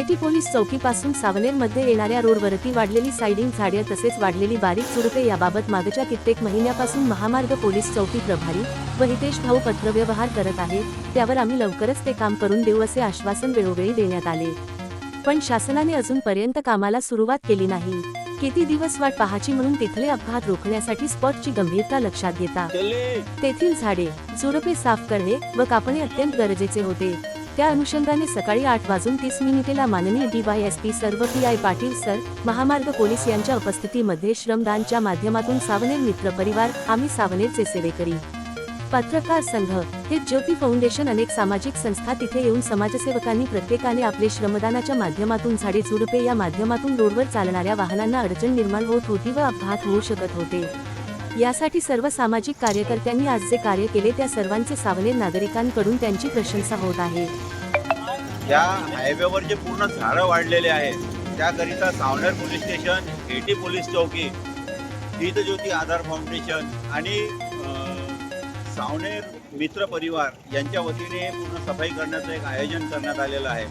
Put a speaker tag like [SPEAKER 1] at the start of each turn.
[SPEAKER 1] Katy police चौकीपासून सावनेरमध्ये येणाऱ्या रोडवरती वाढलेली सायडिंग झाडे तसेच वाढलेली बारीक झुडपे याबाबत मागच्या कित्येक महिन्यापासून महामार्ग पोलीस चौकी प्रभारी व हितेश भाऊ पत्रव्यवहार करत आहेत, त्यावर आम्ही लवकरच ते काम करून देऊ असे आश्वासन वेळोवेळी देण्यात आले, पण शासनाने अजूनपर्यंत कामाला सुरुवात केली नाही। किती दिवस वाट पाहायची म्हणून तिथले अपघात रोखण्यासाठी स्पॉटची गंभीरता लक्षात घेता तेथील झाडे झुडपे साफ करणे व कापणे अत्यंत गरजेचे होते। त्या अनुषंगाने सकाळी 8:30 माननीय DYSP सर व PI पाटील सर, महामार्ग पोलीस यांच्या उपस्थितीमध्ये श्रमदानच्या माध्यमातून सावनेर मित्र परिवार, आम्ही सावनेरचे सेवेकरी, पत्रकार संघ, हित ज्योती फाउंडेशन अनेक सामाजिक संस्था तिथे येऊन समाजसेवकांनी प्रत्येकाने आपले श्रमदानाच्या माध्यमातून झाडे झुडपे या माध्यमातून रोडवर चालणाऱ्या वाहनांना अडचण निर्माण होत होती व अपघात होऊ शकत होते। यासाठी सर्व सामाजिक कार्यकर्त्यांनी आज जे कार्य केले त्या सर्वांचे सावनेर नागरिकांकडून त्यांची प्रशंसा होत आहे।
[SPEAKER 2] या हायवेवर जे पूर्ण झाडं वाढलेले आहेत त्याकरिता Saoner police station, KT police चौकी, हित ज्योती आधार फाउंडेशन आणि सावनेर मित्र परिवार यांच्या वतीने पूर्ण सफाई करण्याचं एक आयोजन करण्यात आलेलं आहे।